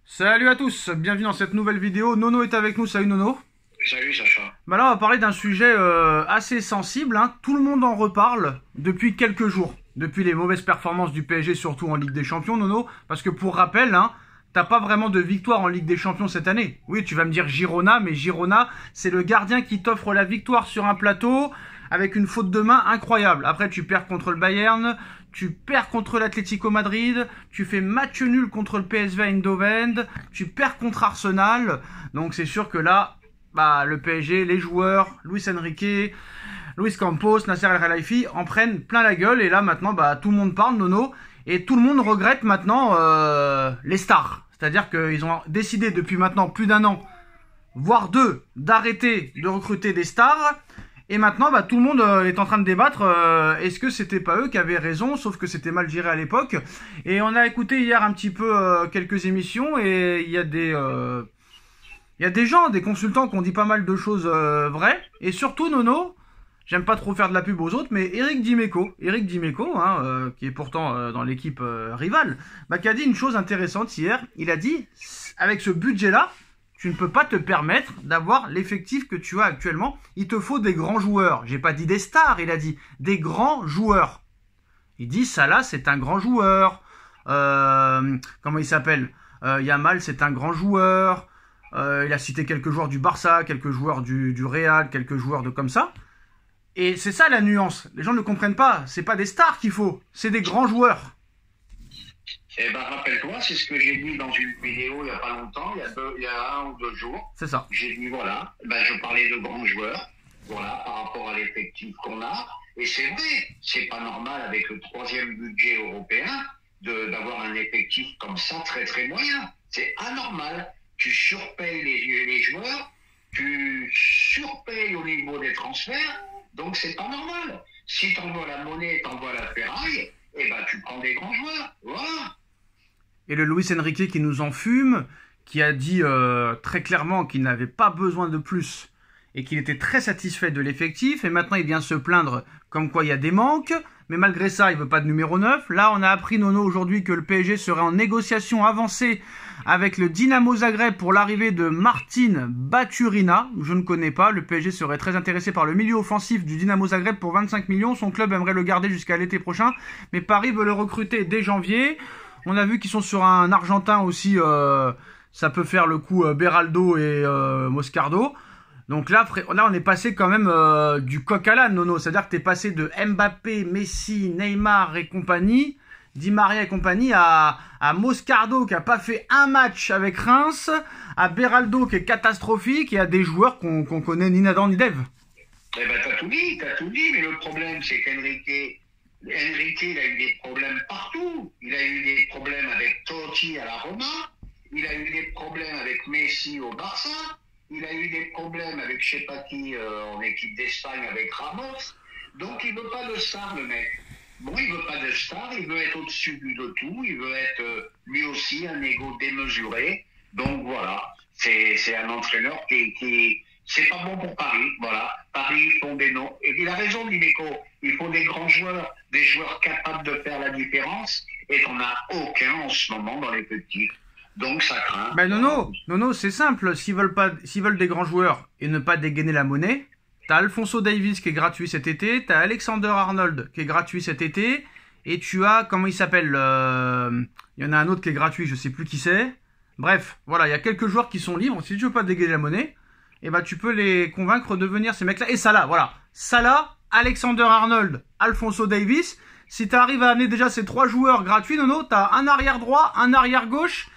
Salut à tous, bienvenue dans cette nouvelle vidéo. Nono est avec nous, salut Nono. Salut Sacha. Bah là on va parler d'un sujet assez sensible, hein. Tout le monde en reparle depuis quelques jours. Depuis les mauvaises performances du PSG, surtout en Ligue des Champions, Nono. Parce que pour rappel, hein, t'as pas vraiment de victoire en Ligue des Champions cette année. Oui, tu vas me dire Girona, mais Girona, c'est le gardien qui t'offre la victoire sur un plateau avec une faute de main incroyable. Après, tu perds contre le Bayern, tu perds contre l'Atlético Madrid, tu fais match nul contre le PSV Eindhoven, tu perds contre Arsenal. Donc c'est sûr que là, bah, le PSG, les joueurs, Luis Enrique, Luis Campos, Nasser El Khelaifi en prennent plein la gueule. Et là maintenant, bah, tout le monde parle, Nono, et tout le monde regrette maintenant les stars. C'est-à-dire qu'ils ont décidé depuis maintenant plus d'un an, voire deux, d'arrêter de recruter des stars. Et maintenant, bah, tout le monde est en train de débattre. Est-ce que c'était pas eux qui avaient raison, sauf que c'était mal géré à l'époque. Et on a écouté hier un petit peu quelques émissions et il y a des gens, des consultants qui ont dit pas mal de choses vraies. Et surtout, Nono, j'aime pas trop faire de la pub aux autres, mais Eric Dimeco, hein, qui est pourtant dans l'équipe rivale, bah, qui a dit une chose intéressante hier. Il a dit, avec ce budget-là, tu ne peux pas te permettre d'avoir l'effectif que tu as actuellement. Il te faut des grands joueurs. J'ai pas dit des stars, il a dit des grands joueurs. Il dit, Salah, c'est un grand joueur. Comment il s'appelle Yamal, c'est un grand joueur. Il a cité quelques joueurs du Barça, quelques joueurs du Real, quelques joueurs de comme ça. Et c'est ça la nuance. Les gens ne comprennent pas. C'est pas des stars qu'il faut, c'est des grands joueurs. Eh ben, rappelle-toi, c'est ce que j'ai dit dans une vidéo il n'y a pas longtemps, il y a 1 ou 2 jours. C'est ça. J'ai dit, voilà, ben, je parlais de grands joueurs, voilà, par rapport à l'effectif qu'on a. Et c'est vrai, c'est pas normal avec le 3e budget européen d'avoir un effectif comme ça très très moyen. C'est anormal. Tu surpayes les joueurs, tu surpayes au niveau des transferts, donc c'est pas normal. Si tu envoies la monnaie, tu envoies la ferraille, eh ben, tu prends des grands joueurs. Voilà. Et le Luis Enrique qui nous enfume, qui a dit très clairement qu'il n'avait pas besoin de plus et qu'il était très satisfait de l'effectif. Et maintenant, il vient se plaindre comme quoi il y a des manques. Mais malgré ça, il veut pas de numéro 9. Là, on a appris, Nono, aujourd'hui que le PSG serait en négociation avancée avec le Dinamo Zagreb pour l'arrivée de Martin Baturina. Je ne connais pas. Le PSG serait très intéressé par le milieu offensif du Dinamo Zagreb pour 25 millions. Son club aimerait le garder jusqu'à l'été prochain. Mais Paris veut le recruter dès janvier. On a vu qu'ils sont sur un Argentin aussi. Ça peut faire le coup Beraldo et Moscardo. Donc là, on est passé quand même du coq à l'âne, Nono. C'est-à-dire que tu es passé de Mbappé, Messi, Neymar et compagnie, Di Maria et compagnie, à Moscardo qui a pas fait un match avec Reims, à Beraldo qui est catastrophique et à des joueurs qu'on connaît ni Nadan ni Dev. Eh ben, t'as tout dit, mais le problème, c'est qu'Enrique, il a eu des problèmes partout. Il a eu des problèmes avec Totti à la Roma, il a eu des problèmes avec Messi au Barça, il a eu des problèmes avec je sais pas qui en équipe d'Espagne avec Ramos. Donc il veut pas de star, le mec. Bon, il veut pas de star, il veut être au-dessus de tout, il veut être lui aussi un ego démesuré. Donc voilà, c'est un entraîneur qui c'est pas bon pour Paris. Voilà, Paris ils font des noms. Et il a raison, Dimeco. Il faut des grands joueurs, des joueurs capables de faire la différence. Et on n'a aucun en ce moment dans les petits. Donc ça craint. Ben non, c'est simple. S'ils veulent des grands joueurs et ne pas dégainer la monnaie, t'as Alphonso Davies qui est gratuit cet été, t'as Alexander Arnold qui est gratuit cet été, et tu as, comment il s'appelle, il y en a un autre qui est gratuit, je sais plus qui c'est. Bref, voilà, il y a quelques joueurs qui sont libres. Si tu veux pas dégainer la monnaie, et ben tu peux les convaincre de venir, ces mecs-là. Et Salah, voilà. Salah, Alexander Arnold, Alphonso Davies. Si tu arrives à amener déjà ces 3 joueurs gratuits, Nono, t'as un arrière droit, un arrière gauche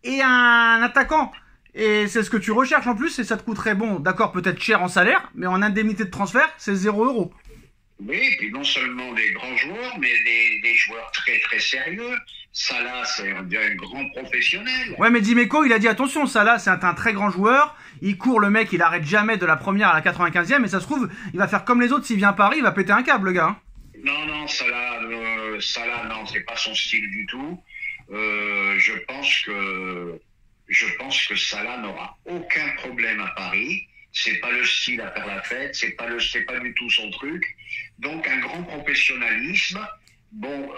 et un attaquant. Et c'est ce que tu recherches en plus, et ça te coûterait, bon, d'accord, peut-être cher en salaire, mais en indemnité de transfert, c'est 0 €. Oui, et puis non seulement des grands joueurs, mais des joueurs très très sérieux. Salah, c'est un grand professionnel. Ouais, mais Dimeco, il a dit attention, Salah, c'est un très grand joueur. Il court, le mec, il arrête jamais de la première à la 95e, et ça se trouve, il va faire comme les autres, s'il vient à Paris, il va péter un câble, le gars. Hein. Non, Salah, non, c'est pas son style du tout. Je pense que Salah n'aura aucun problème à Paris. C'est pas le style à faire la fête, c'est pas du tout son truc. Donc un grand professionnalisme. Bon,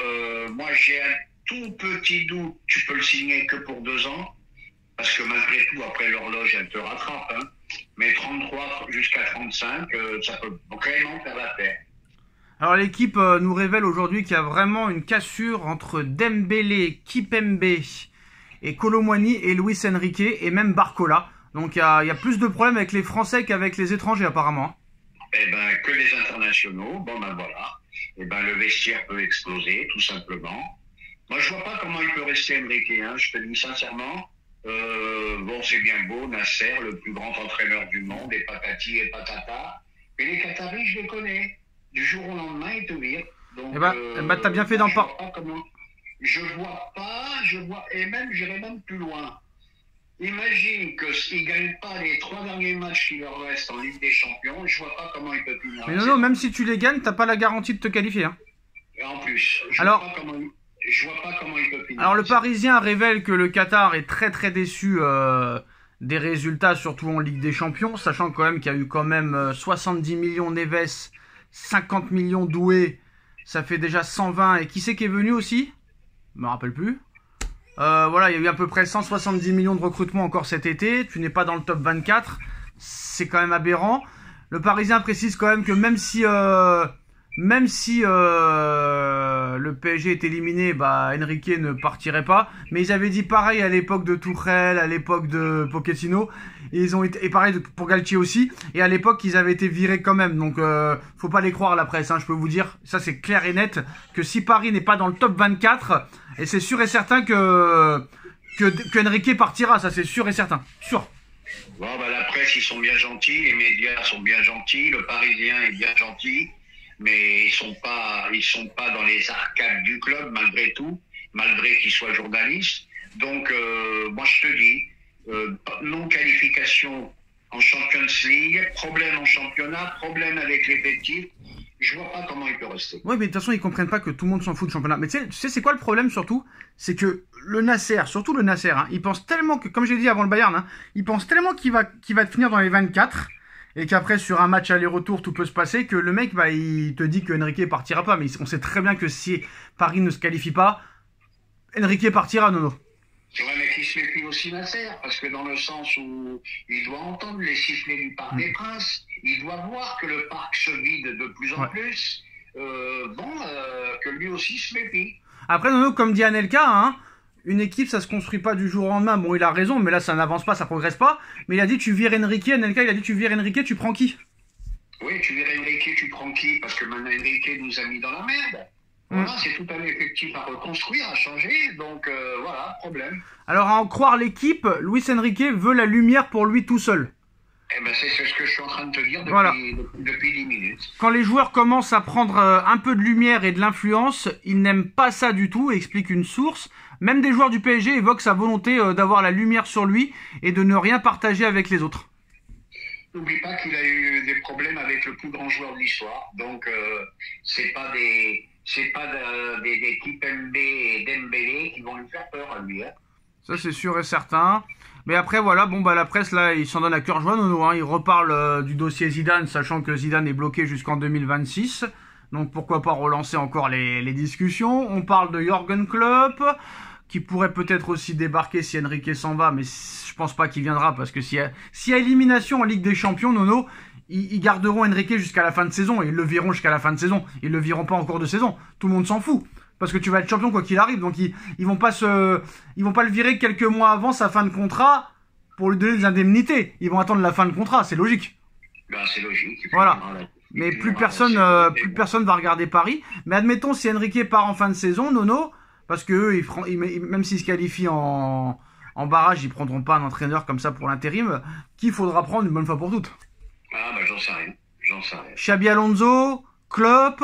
moi j'ai un tout petit doute. Tu peux le signer que pour 2 ans. parce que malgré tout, après l'horloge, elle te rattrape. Hein. Mais 33 jusqu'à 35, ça peut vraiment faire l'affaire. Alors l'équipe nous révèle aujourd'hui qu'il y a vraiment une cassure entre Dembélé, Kipembe et Kolo Muani et Luis Enrique et même Barcola. Donc il y a plus de problèmes avec les Français qu'avec les étrangers apparemment. Eh ben, que les internationaux, bon ben voilà. Eh ben, le vestiaire peut exploser, tout simplement. Moi, je vois pas comment il peut rester Enrique, hein, je te le dis sincèrement. Bon, c'est bien beau, Nasser, le plus grand entraîneur du monde, et patati et patata. Mais les Qataris, je les connais. Du jour au lendemain, ils te virent. Donc, t'as bien fait d'en parler. Je vois, et même, j'irai même plus loin. Imagine que s'ils ne gagnent pas les 3 derniers matchs qui leur restent en Ligue des Champions, je vois pas comment ils peuvent finir. Mais non, même si tu les gagnes, t'as pas la garantie de te qualifier. Hein. Et en plus, je vois pas comment ils peuvent finir. Alors le Parisien révèle que le Qatar est très très déçu des résultats, surtout en Ligue des Champions, sachant quand même qu'il y a eu quand même 70 millions Neves, 50 millions Doué, ça fait déjà 120. Et qui c'est qui est venu aussi? Je me rappelle plus. Voilà, il y a eu à peu près 170 millions de recrutement encore cet été. Tu n'es pas dans le top 24. C'est quand même aberrant. Le Parisien précise quand même que même si le PSG est éliminé, bah Enrique ne partirait pas. Mais ils avaient dit pareil à l'époque de Tuchel, à l'époque de Pochettino. Et ils ont été, et pareil pour Galtier aussi. Et à l'époque, ils avaient été virés quand même. Donc, faut pas les croire la presse. Hein, je peux vous dire, ça c'est clair et net, que si Paris n'est pas dans le top 24, et c'est sûr et certain que Enrique partira. Ça c'est sûr et certain. Sûr. Bon, bah, la presse, ils sont bien gentils, les médias sont bien gentils, le Parisien est bien gentil, mais ils sont pas dans les arcades du club, malgré tout, malgré qu'ils soient journalistes. Donc, moi, je te dis, non-qualification en Champions League, problème en championnat, problème avec l'effectif. Je vois pas comment il peut rester. Oui, mais de toute façon, ils comprennent pas que tout le monde s'en fout du championnat. Mais tu sais, c'est quoi le problème surtout? C'est que le Nasser, surtout le Nasser, hein, il pense tellement que, comme j'ai dit avant le Bayern, hein, il pense tellement qu'il va finir dans les 24 et qu'après, sur un match aller-retour, tout peut se passer, que le mec, bah, il te dit que Enrique partira pas. Mais on sait très bien que si Paris ne se qualifie pas, Enrique partira, Nono. C'est vrai, mais qui se méfie aussi Nasser, parce que dans le sens où il doit entendre les sifflets du Parc des Princes, il doit voir que le parc se vide de plus en plus, que lui aussi se méfie. Après, Nono, comme dit Anelka, hein, une équipe, ça se construit pas du jour au lendemain. Bon, il a raison, mais là, ça n'avance pas, ça progresse pas. Mais il a dit, tu vires Enrique, Anelka, il a dit, tu vires Enrique, tu prends qui? Oui, tu vires Enrique, tu prends qui? Parce que maintenant, Enrique nous a mis dans la merde. Voilà, c'est tout un effectif à reconstruire, à changer, donc voilà, problème. Alors, à en croire l'équipe, Luis Enrique veut la lumière pour lui tout seul. Eh ben, c'est ce que je suis en train de te dire depuis 10 minutes. Quand les joueurs commencent à prendre un peu de lumière et de l'influence, ils n'aiment pas ça du tout, explique une source. Même des joueurs du PSG évoquent sa volonté d'avoir la lumière sur lui et de ne rien partager avec les autres. N'oublie pas qu'il a eu des problèmes avec le plus grand joueur de l'histoire, donc c'est pas des Kipembe et Dembélé qui vont lui faire peur à lui. Hein. Ça c'est sûr et certain. Mais après voilà, bon bah la presse là, ils s'en donnent à cœur joie, Nono, hein. Ils reparlent du dossier Zidane, sachant que Zidane est bloqué jusqu'en 2026. Donc pourquoi pas relancer encore les discussions. On parle de Jürgen Klopp, qui pourrait peut-être aussi débarquer si Enrique s'en va, mais je pense pas qu'il viendra, parce que s'il y a élimination en Ligue des Champions, Nono, ils garderont Enrique jusqu'à la fin de saison, et ils le vireront jusqu'à la fin de saison. Ils le vireront pas en cours de saison. Tout le monde s'en fout. Parce que tu vas être champion quoi qu'il arrive, donc ils vont pas le virer quelques mois avant sa fin de contrat pour lui donner des indemnités. Ils vont attendre la fin de contrat, c'est logique. Ben, c'est logique. Voilà. Mais plus personne va regarder Paris. Mais admettons si Enrique part en fin de saison, Nono, parce que même s'ils se qualifient en barrage, ils prendront pas un entraîneur comme ça pour l'intérim, qu'il faudra prendre une bonne fois pour toutes. Ah bah j'en sais rien. Xabi Alonso, Klopp,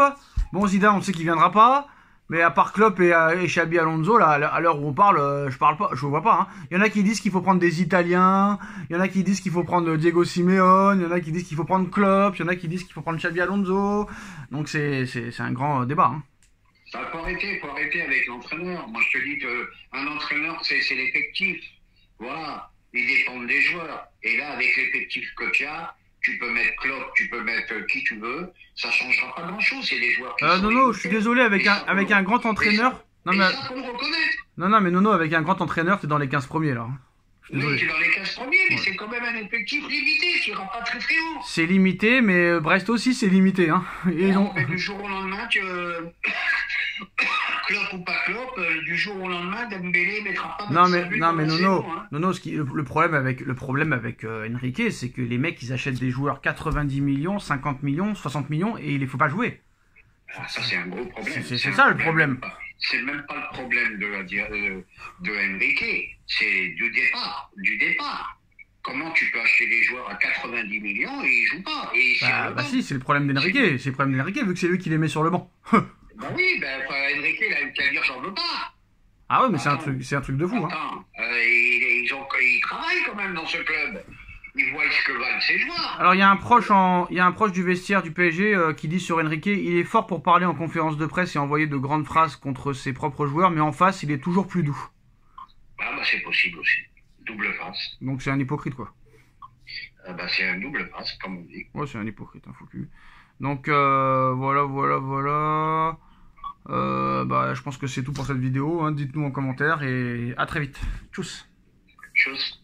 bon Zidane on sait qu'il viendra pas. Mais à part Klopp et Xabi Alonso, là, à l'heure où on parle, je vois pas. Hein. Il y en a qui disent qu'il faut prendre des Italiens, il y en a qui disent qu'il faut prendre Diego Simeone, il y en a qui disent qu'il faut prendre Klopp, il y en a qui disent qu'il faut prendre Xabi Alonso. Donc c'est un grand débat. Hein. Ça faut arrêter avec l'entraîneur. Moi je te dis qu'un entraîneur c'est l'effectif. Voilà, ils dépendent des joueurs. Et là avec l'effectif que tu as, tu peux mettre Klopp, tu peux mettre qui tu veux, ça changera pas grand-chose. C'est des joueurs qui Nono, je suis désolé, avec un grand entraîneur... Ça, faut le reconnaître. Non, mais Nono, avec un grand entraîneur, t'es dans les 15 premiers, là. Je suis Oui, désolé. tu es dans les 15 premiers, mais Ouais. c'est quand même un effectif limité, tu n'iras pas très très haut. C'est limité, mais Brest aussi, c'est limité. Hein. Et ils Non, ont... mais du jour au lendemain, Klopp ou pas Klopp, du jour au lendemain, Dembélé mettra pas 25 buts Non, dans mais la Nono, saison. Hein. Nono, le problème avec Enrique, c'est que les mecs, ils achètent des joueurs 90 millions, 50 millions, 60 millions, et il les faut pas jouer. Ah, ça, c'est un gros problème. C'est un ça le problème. C'est même pas le problème de Enrique, c'est du départ. Du départ. Comment tu peux acheter des joueurs à 90 millions et ils jouent pas et Bah si, c'est le problème d'Enrique. C'est le problème d'Enrique, vu que c'est lui qui les met sur le banc. Ben oui, Enrique, il a une qu'à dire j'en veux pas. Ah ouais, mais c'est Attends. un truc de fou. Hein. Attends, ils travaillent quand même dans ce club. Ils voient ce que valent ces joueurs. Alors il y a un proche du vestiaire du PSG qui dit sur Enrique, il est fort pour parler en conférence de presse et envoyer de grandes phrases contre ses propres joueurs, mais en face, il est toujours plus doux. Ah bah c'est possible aussi. Double face. Donc c'est un hypocrite quoi. C'est un double face, comme on dit. Ouais, c'est un hypocrite, faux cul. Donc voilà. Je pense que c'est tout pour cette vidéo. Hein. Dites-nous en commentaire et à très vite. Tchuss. Chose.